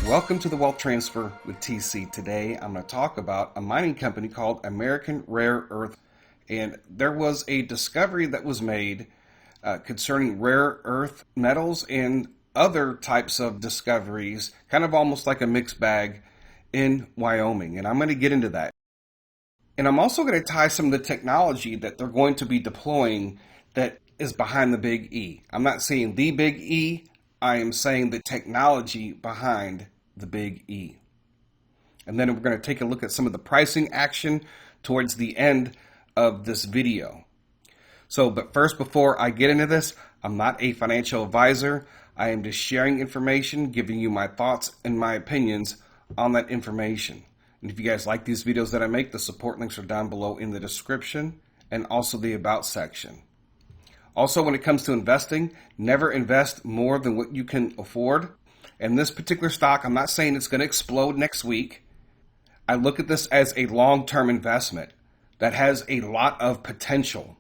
Welcome to the Wealth Transfer with TC. Today I'm going to talk about a mining company called American Rare Earth. And there was a discovery that was made concerning rare earth metals and other types of discoveries, kind of almost like a mixed bag in Wyoming. And I'm going to get into that. And I'm also going to tie some of the technology that they're going to be deploying that is behind the big E. I'm not saying the big E. I am saying the technology behind the big E. And then we're going to take a look at some of the pricing action towards the end of this video. But first, before I get into this, I'm not a financial advisor. I am just sharing information, giving you my thoughts and my opinions on that information. And if you guys like these videos that I make, the support links are down below in the description and also the about section. Also, when it comes to investing, never invest more than what you can afford. And this particular stock, I'm not saying it's going to explode next week. I look at this as a long-term investment that has a lot of potential.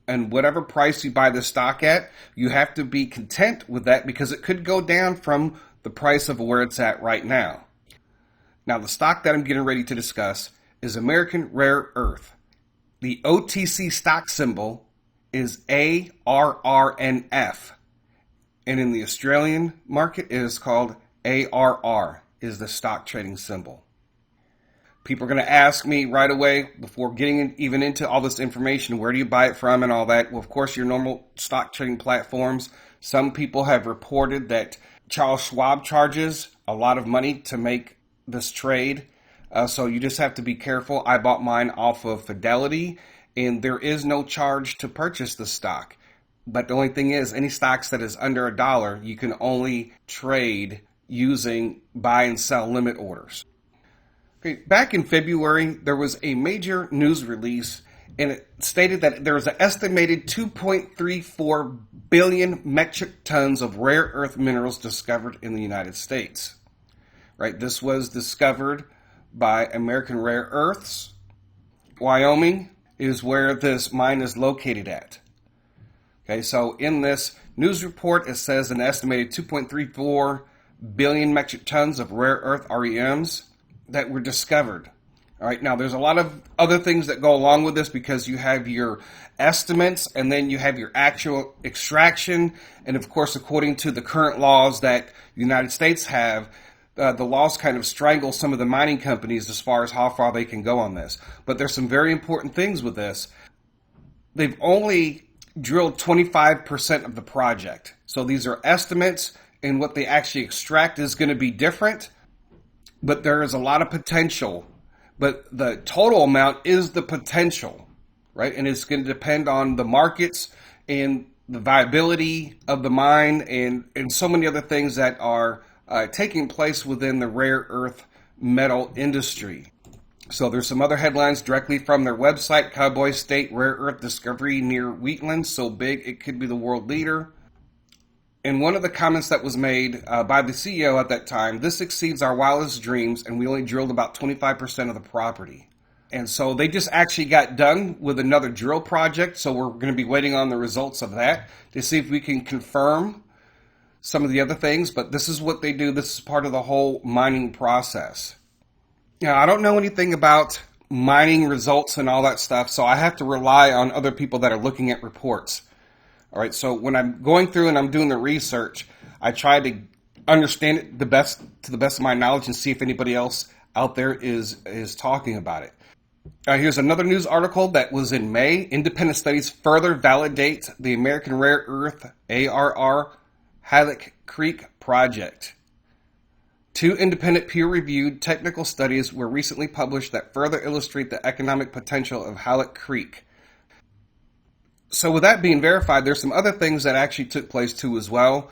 And whatever price you buy the stock at, you have to be content with that because it could go down from the price of where it's at right now. Now, the stock that I'm getting ready to discuss is American Rare Earth. The OTC stock symbol is ARRNF. And in the Australian market, it is called ARR, is the stock trading symbol. People are going to ask me right away, before getting even into all this information, where do you buy it from and all that? Well, of course, your normal stock trading platforms. Some people have reported that Charles Schwab charges a lot of money to make this trade. So you just have to be careful. I bought mine off of Fidelity, and there is no charge to purchase the stock. But the only thing is, any stocks that is under $1, you can only trade using buy and sell limit orders. Okay, back in February, there was a major news release, and it stated that there was an estimated 2.34 billion metric tons of rare earth minerals discovered in the United States. Right, this was discovered by American Rare Earths. Wyoming is where this mine is located at. Okay, so in this news report, it says an estimated 2.34 billion metric tons of rare earth REMs that were discovered. All right, now there's a lot of other things that go along with this because you have your estimates and then you have your actual extraction. And of course, according to the current laws that the United States have, the laws kind of strangle some of the mining companies as far as how far they can go on this. But there's some very important things with this. They've only drilled 25% of the project. So these are estimates, and what they actually extract is going to be different. But there is a lot of potential. But the total amount is the potential, right? And it's going to depend on the markets and the viability of the mine and so many other things that are taking place within the rare earth metal industry. So there's some other headlines directly from their website. Cowboy State rare earth discovery near Wheatland, so big it could be the world leader. And one of the comments that was made by the CEO at that time, this exceeds our wildest dreams, and we only drilled about 25% of the property. And so they just actually got done with another drill project, so we're going to be waiting on the results of that to see if we can confirm some of the other things. But this is what they do. This is part of the whole mining process. Now, I don't know anything about mining results and all that stuff, so I have to rely on other people that are looking at reports. All right, so when I'm going through and I'm doing the research, I try to understand it to the best of my knowledge and see if anybody else out there is talking about it. Here's another news article that was in May. Independent studies further validate the American Rare Earth ARR Halleck Creek project. 2 independent peer-reviewed technical studies were recently published that further illustrate the economic potential of Halleck Creek. So with that being verified, there's some other things that actually took place too as well.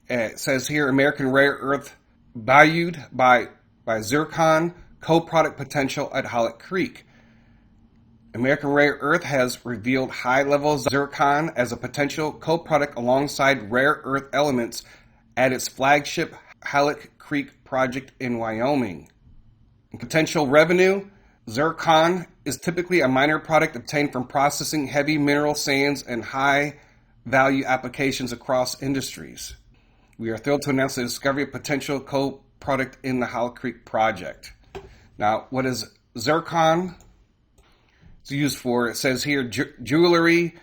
It says here, American Rare Earth valued by zircon co-product potential at Halleck Creek. American Rare Earth has revealed high levels of zircon as a potential co-product alongside rare earth elements at its flagship Halleck Creek project in Wyoming. Potential revenue: zircon is typically a minor product obtained from processing heavy mineral sands and high value applications across industries. We are thrilled to announce the discovery of potential co-product in the Halleck Creek project. Now, what is zircon? It's used for, it says here, jewelry.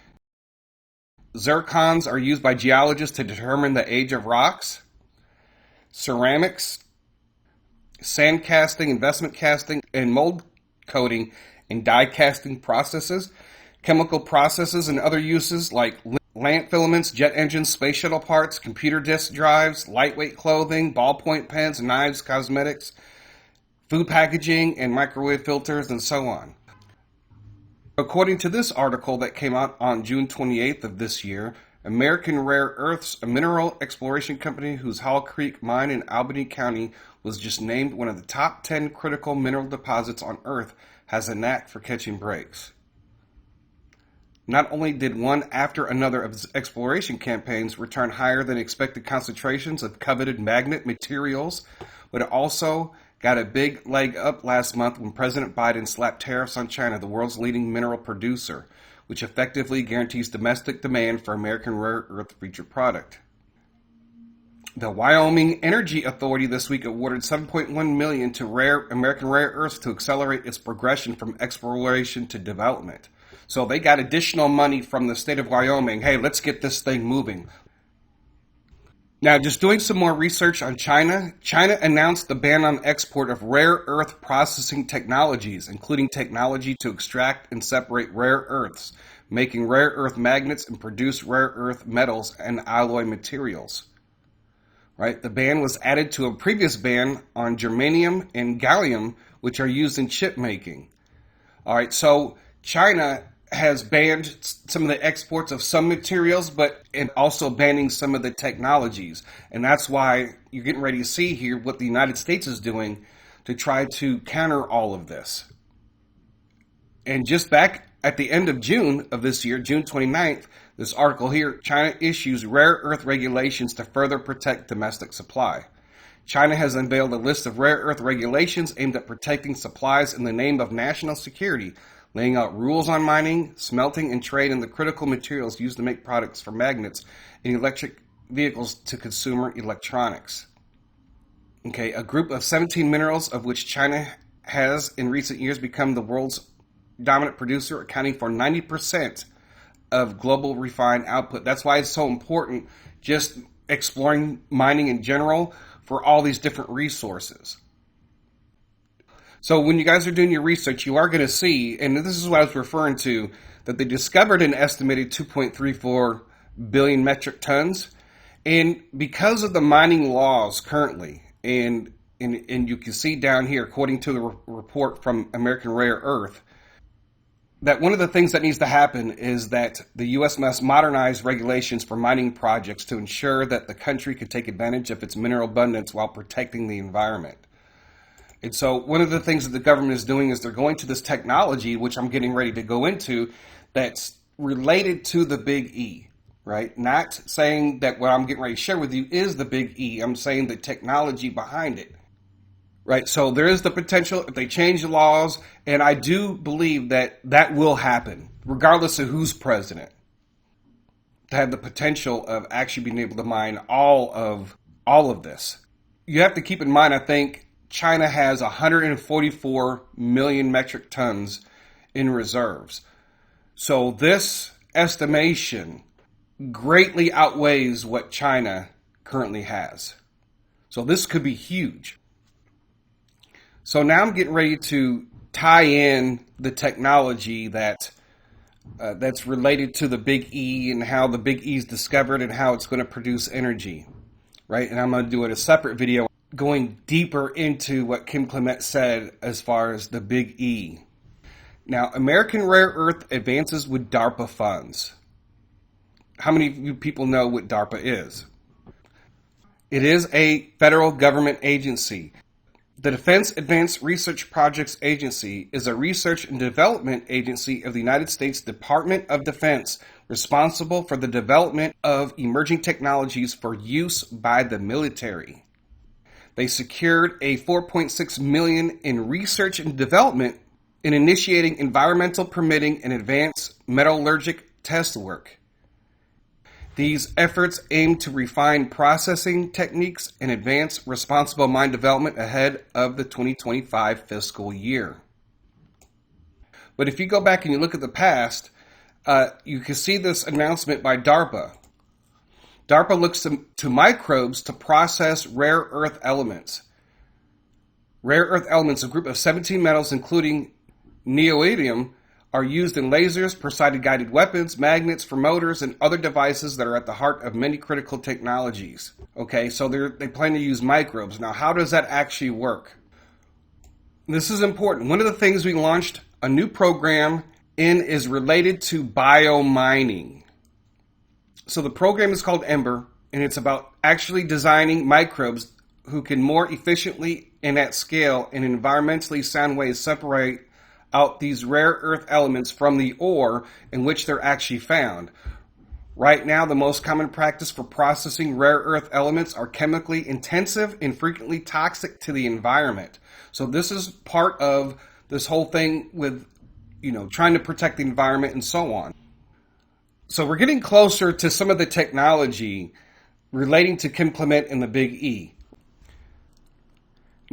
Zircons are used by geologists to determine the age of rocks. Ceramics, sand casting, investment casting, and mold coating and die casting processes. Chemical processes and other uses like lamp filaments, jet engines, space shuttle parts, computer disk drives, lightweight clothing, ballpoint pens, knives, cosmetics, food packaging, and microwave filters, and so on. According to this article that came out on June 28th of this year, American Rare Earths, a mineral exploration company whose Halleck Creek mine in Albany County was just named one of the top 10 critical mineral deposits on Earth, has a knack for catching breaks. Not only did one after another of its exploration campaigns return higher than expected concentrations of coveted magnet materials, but it also got a big leg up last month when President Biden slapped tariffs on China, the world's leading mineral producer, which effectively guarantees domestic demand for American rare earth featured product. The Wyoming Energy Authority this week awarded $7.1 million to American Rare Earths to accelerate its progression from exploration to development. So they got additional money from the state of Wyoming. Hey, let's get this thing moving. Now, just doing some more research on China. China announced the ban on export of rare earth processing technologies, including technology to extract and separate rare earths, making rare earth magnets and produce rare earth metals and alloy materials. Right? The ban was added to a previous ban on germanium and gallium, which are used in chip making. All right, so China has banned some of the exports of some materials, and also banning some of the technologies. And that's why you're getting ready to see here what the United States is doing to try to counter all of this. And just back at the end of June of this year, June 29th, this article here, China issues rare earth regulations to further protect domestic supply. China has unveiled a list of rare earth regulations aimed at protecting supplies in the name of national security, laying out rules on mining, smelting, and trade in the critical materials used to make products for magnets in electric vehicles to consumer electronics. Okay, a group of 17 minerals of which China has in recent years become the world's dominant producer, accounting for 90% of global refined output. That's why it's so important just exploring mining in general for all these different resources. So when you guys are doing your research, you are going to see, and this is what I was referring to, that they discovered an estimated 2.34 billion metric tons. And because of the mining laws currently, and you can see down here, according to the report from American Rare Earth, that one of the things that needs to happen is that the U.S. must modernize regulations for mining projects to ensure that the country can take advantage of its mineral abundance while protecting the environment. And so one of the things that the government is doing is they're going to this technology, which I'm getting ready to go into, that's related to the big E, right? Not saying that what I'm getting ready to share with you is the big E. I'm saying the technology behind it, right? So there is the potential if they change the laws, and I do believe that that will happen, regardless of who's president, to have the potential of actually being able to mine all of this. You have to keep in mind, I think, China has 144 million metric tons in reserves. So this estimation greatly outweighs what China currently has. So this could be huge. So now I'm getting ready to tie in the technology that's related to the Big E and how the Big E is discovered and how it's going to produce energy, right? And I'm going to do a separate video going deeper into what Kim Clement said as far as the Big E. Now, American Rare Earth advances with DARPA funds. How many of you people know what DARPA is? It is a federal government agency. The Defense Advanced Research Projects Agency is a research and development agency of the United States Department of Defense responsible for the development of emerging technologies for use by the military. They secured a $4.6 million in research and development in initiating environmental permitting and advanced metallurgic test work. These efforts aim to refine processing techniques and advance responsible mine development ahead of the 2025 fiscal year. But if you go back and you look at the past, you can see this announcement by DARPA. DARPA looks to microbes to process rare earth elements. Rare earth elements, a group of 17 metals including neodymium, are used in lasers, precision-guided weapons, magnets for motors, and other devices that are at the heart of many critical technologies. Okay, so they plan to use microbes. Now, how does that actually work? This is important. One of the things we launched a new program in is related to BioMining. So the program is called EMBER, and it's about actually designing microbes who can more efficiently and at scale in environmentally sound ways separate out these rare earth elements from the ore in which they're actually found. Right now, the most common practice for processing rare earth elements are chemically intensive and frequently toxic to the environment. So this is part of this whole thing with, trying to protect the environment and so on. So we're getting closer to some of the technology relating to Clement and the Big E.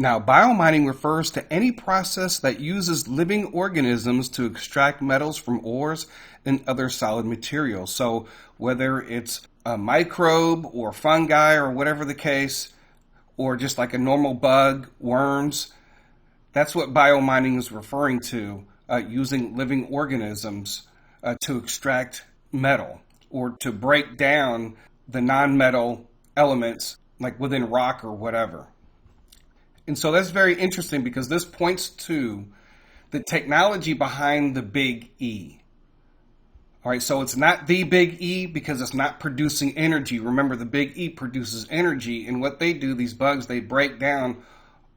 Now, biomining refers to any process that uses living organisms to extract metals from ores and other solid materials. So whether it's a microbe or fungi or whatever the case, or just like a normal bug, worms, that's what biomining is referring to, using living organisms to extract metal or to break down the non-metal elements like within rock or whatever. And so that's very interesting because this points to the technology behind the Big E. All right, so it's not the Big E because it's not producing energy. Remember, the Big E produces energy, and what they do, these bugs, they break down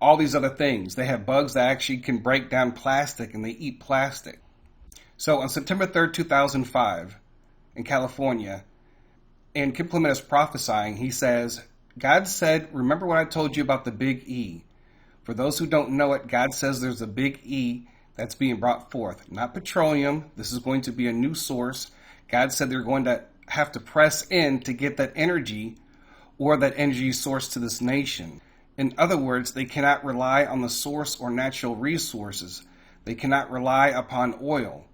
all these other things. They have bugs that actually can break down plastic, and they eat plastic. So on September 3rd, 2005, in California, and Clement is prophesying, he says, God said, remember what I told you about the Big E. For those who don't know it, God says there's a Big E that's being brought forth. Not petroleum. This is going to be a new source. God said they're going to have to press in to get that energy or that energy source to this nation. In other words, they cannot rely on the source or natural resources. They cannot rely upon oil.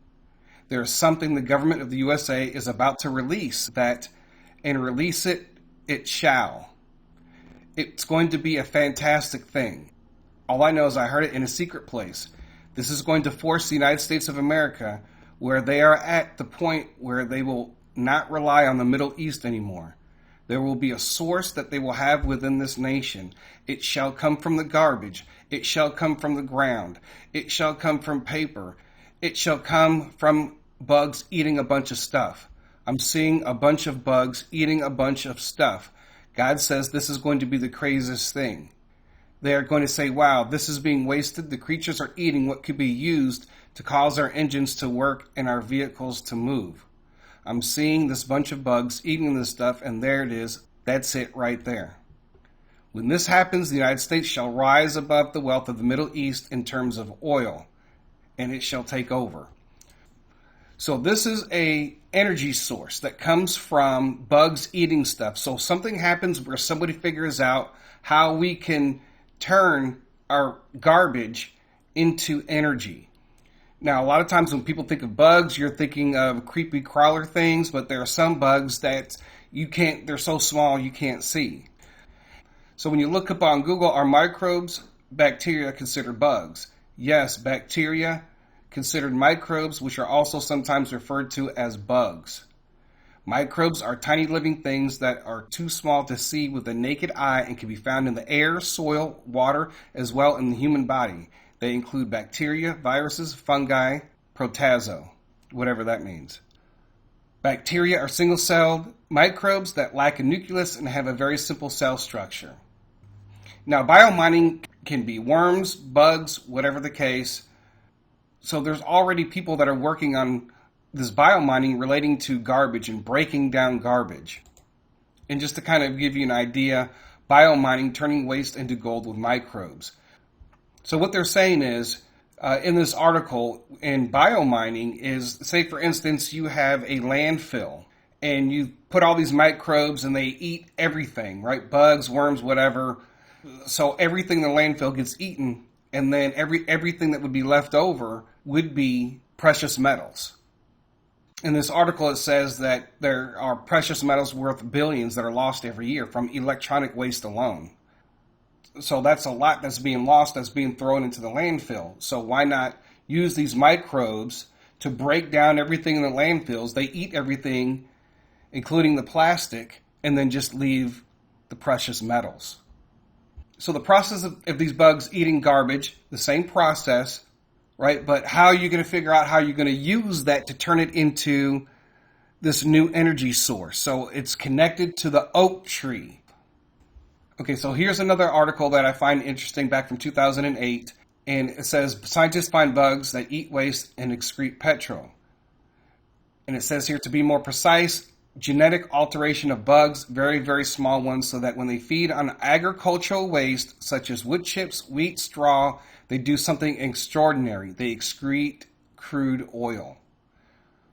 There is something the government of the USA is about to release that, and release it, it shall. It's going to be a fantastic thing. All I know is I heard it in a secret place. This is going to force the United States of America where they are at the point where they will not rely on the Middle East anymore. There will be a source that they will have within this nation. It shall come from the garbage. It shall come from the ground. It shall come from paper. It shall come from bugs eating a bunch of stuff. I'm seeing a bunch of bugs eating a bunch of stuff. God says this is going to be the craziest thing. They are going to say, wow, this is being wasted. The creatures are eating what could be used to cause our engines to work and our vehicles to move. I'm seeing this bunch of bugs eating this stuff, and there it is. That's it right there. When this happens, the United States shall rise above the wealth of the Middle East in terms of oil, and it shall take over. So this is a energy source that comes from bugs eating stuff. So something happens where somebody figures out how we can turn our garbage into energy. Now, a lot of times when people think of bugs, you're thinking of creepy crawler things, but there are some bugs that they're so small you can't see. So when you look up on Google, are microbes, bacteria considered bugs? Yes, bacteria considered microbes, which are also sometimes referred to as bugs. Microbes are tiny living things that are too small to see with the naked eye and can be found in the air, soil, water, as well in the human body. They include bacteria, viruses, fungi, protozoa, whatever that means. Bacteria are single-celled microbes that lack a nucleus and have a very simple cell structure. Now, biomining can be worms, bugs, whatever the case. So there's already people that are working on this biomining relating to garbage and breaking down garbage. And just to kind of give you an idea, biomining, turning waste into gold with microbes. So what they're saying is, in this article, in biomining is, say for instance, you have a landfill and you put all these microbes and they eat everything, right? Bugs, worms, whatever. So everything in the landfill gets eaten, and then everything that would be left over would be precious metals. In this article, it says that there are precious metals worth billions that are lost every year from electronic waste alone. So that's a lot that's being lost, that's being thrown into the landfill. So why not use these microbes to break down everything in the landfills? They eat everything, including the plastic, and then just leave the precious metals. So the process of these bugs eating garbage, the same process, right? But how are you going to figure out how you're going to use that to turn it into this new energy source? So it's connected to the oak tree. Okay, so here's another article that I find interesting back from 2008. And it says, scientists find bugs that eat waste and excrete petrol. And it says here, to be more precise, genetic alteration of bugs, very, very small ones, so that when they feed on agricultural waste, such as wood chips, wheat, straw, they do something extraordinary. They excrete crude oil.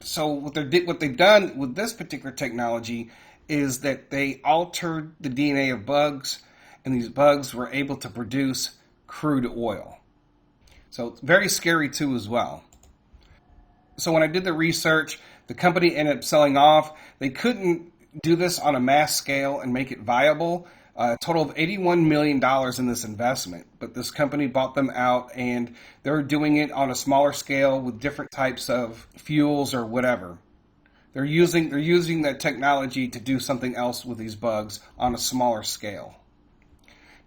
So what they've done with this particular technology is that they altered the DNA of bugs, and these bugs were able to produce crude oil. So it's very scary too as well. So when I did the research, the company ended up selling off. They couldn't do this on a mass scale and make it viable. A total of $81 million in this investment. But this company bought them out, and they're doing it on a smaller scale with different types of fuels or whatever. They're using that technology to do something else with these bugs on a smaller scale.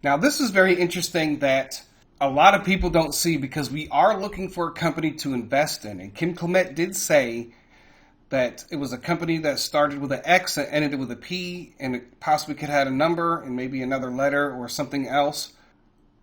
Now, this is very interesting that a lot of people don't see, because we are looking for a company to invest in. And Kim Clement did say that it was a company that started with an X and ended with a P, and it possibly could have had a number and maybe another letter or something else.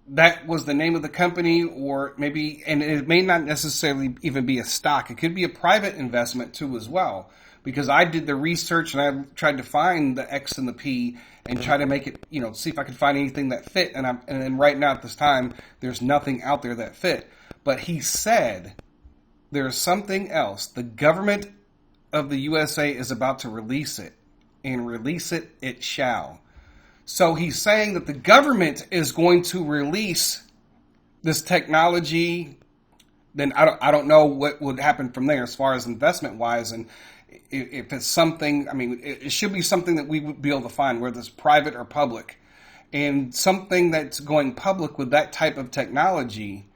That was the name of the company, or maybe, and it may not necessarily even be a stock. It could be a private investment too as well, because I did the research and I tried to find the X and the P and try to make it, see if I could find anything that fit. And then right now at this time, there's nothing out there that fit. But he said there's something else. The government of the USA is about to release it, and release it shall. So he's saying that the government is going to release this technology. Then I don't know what would happen from there as far as investment wise, and if it's something, it should be something that we would be able to find, whether it's private or public, and something that's going public with that type of technology,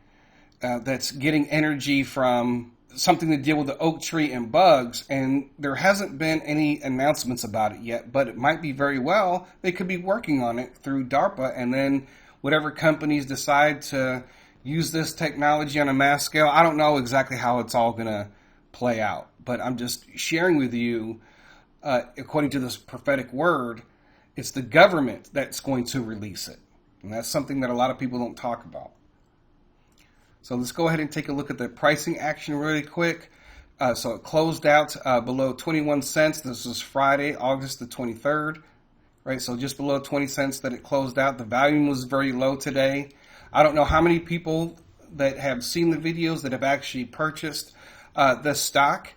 that's getting energy from something to deal with the oak tree and bugs. And there hasn't been any announcements about it yet, but it might be very well they could be working on it through DARPA, and then whatever companies decide to use this technology on a mass scale. I don't know exactly how it's all going to play out, but I'm just sharing with you, according to this prophetic word, it's the government that's going to release it. And that's something that a lot of people don't talk about. So let's go ahead and take a look at the pricing action really quick. So it closed out below 21 cents. This was Friday, August the 23rd. Right, so just below 20 cents that it closed out. The volume was very low today. I don't know how many people that have seen the videos that have actually purchased this stock.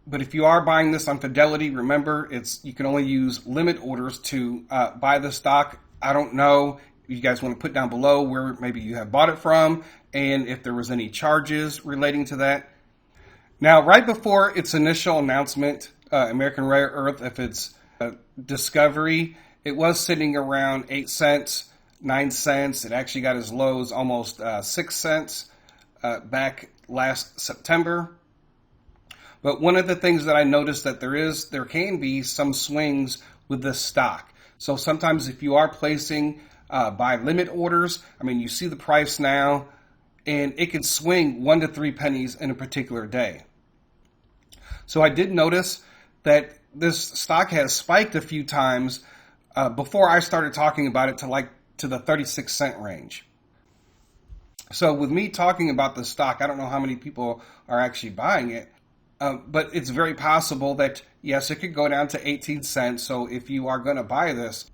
But if you are buying this on Fidelity, remember, you can only use limit orders to buy the stock. I don't know if you guys want to put down below where maybe you have bought it from, and if there was any charges relating to that. Now, right before its initial announcement, American Rare Earth, if it's discovery, it was sitting around 8 cents, 9 cents. It actually got as low as almost 6 cents back last September. But one of the things that I noticed that there can be some swings with this stock. So sometimes if you are placing by limit orders, you see the price now, and it could swing 1 to 3 pennies in a particular day. So I did notice that this stock has spiked a few times before I started talking about it to the 36 cent range. So with me talking about the stock, I don't know how many people are actually buying it, but it's very possible that, yes, it could go down to 18 cents. So if you are going to buy this,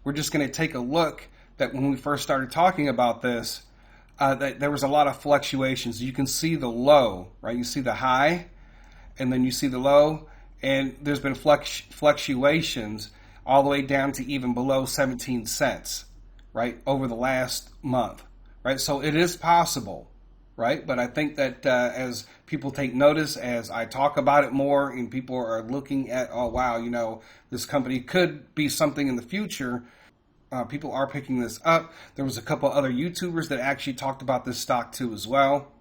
we're just going to take a look that when we first started talking about this, that there was a lot of fluctuations. You can see the low, right? You see the high, and then you see the low, And there's been fluctuations all the way down to even below 17 cents, right, over the last month, right? So it is possible, right? But I think that as people take notice, as I talk about it more and people are looking at, oh, wow, you know, this company could be something in the future, people are picking this up. There was a couple other YouTubers that actually talked about this stock too as well.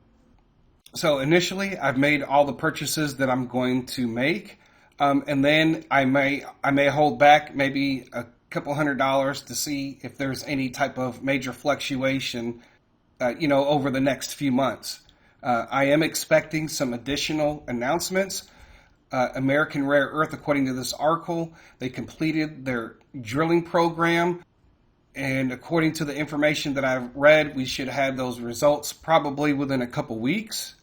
So initially, I've made all the purchases that I'm going to make. And then I may hold back maybe a couple $100 to see if there's any type of major fluctuation, over the next few months. I am expecting some additional announcements. American Rare Earth, according to this article, they completed their drilling program. And according to the information that I've read, we should have those results probably within a couple weeks.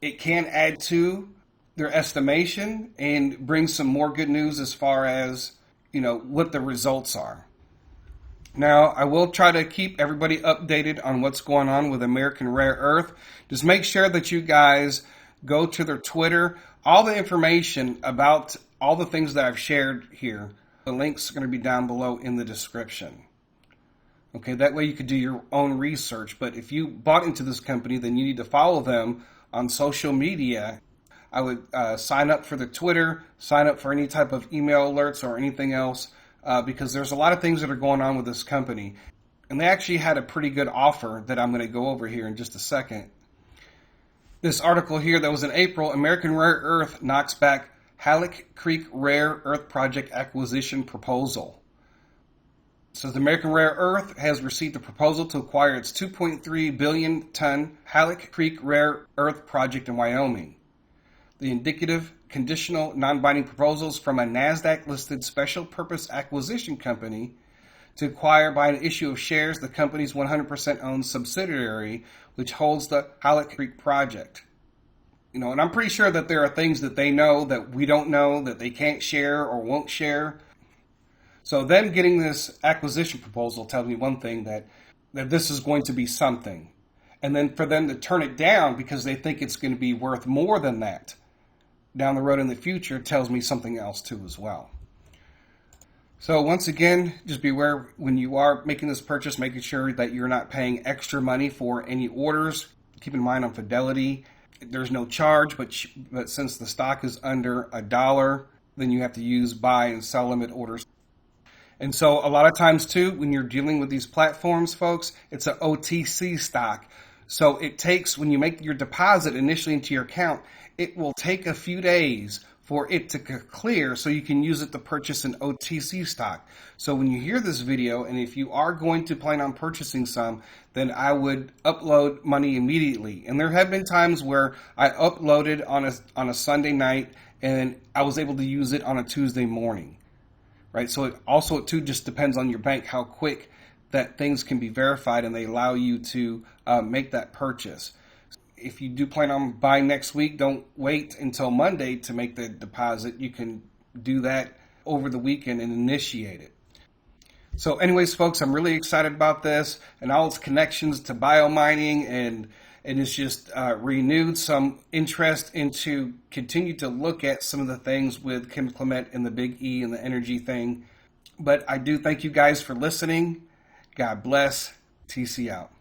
It can add to their estimation and bring some more good news as far as, what the results are. Now, I will try to keep everybody updated on what's going on with American Rare Earth. Just make sure that you guys go to their Twitter. All the information about all the things that I've shared here, the links are going to be down below in the description. Okay, that way you could do your own research. But if you bought into this company, then you need to follow them on social media. I would sign up for the Twitter, sign up for any type of email alerts or anything else, because there's a lot of things that are going on with this company. And they actually had a pretty good offer that I'm going to go over here in just a second. This article here that was in April, American Rare Earth knocks back Halleck Creek Rare Earth Project acquisition proposal. So the American Rare Earth has received a proposal to acquire its 2.3 billion ton Halleck Creek Rare Earth Project in Wyoming. The indicative, conditional, non-binding proposals from a NASDAQ-listed special purpose acquisition company to acquire by an issue of shares the company's 100% owned subsidiary, which holds the Halleck Creek project. And I'm pretty sure that there are things that they know that we don't know, that they can't share or won't share. So them getting this acquisition proposal tells me one thing, that this is going to be something. And then for them to turn it down because they think it's going to be worth more than that down the road in the future tells me something else too as well. So once again, just be aware when you are making this purchase, making sure that you're not paying extra money for any orders. Keep in mind on Fidelity, there's no charge, but since the stock is under $1, then you have to use buy and sell limit orders. And so a lot of times too, when you're dealing with these platforms, folks, it's an OTC stock. So it takes, when you make your deposit initially into your account, it will take a few days for it to clear so you can use it to purchase an OTC stock. So when you hear this video, and if you are going to plan on purchasing some, then I would upload money immediately. And there have been times where I uploaded on a Sunday night and I was able to use it on a Tuesday morning. Right? So it too just depends on your bank how quick that things can be verified and they allow you to make that purchase. If you do plan on buying next week, don't wait until Monday to make the deposit. You can do that over the weekend and initiate it. So anyways, folks, I'm really excited about this and all its connections to BioMining, and it's just renewed some interest into continue to look at some of the things with Clement and the Big E and the energy thing. But I do thank you guys for listening. God bless. TC out.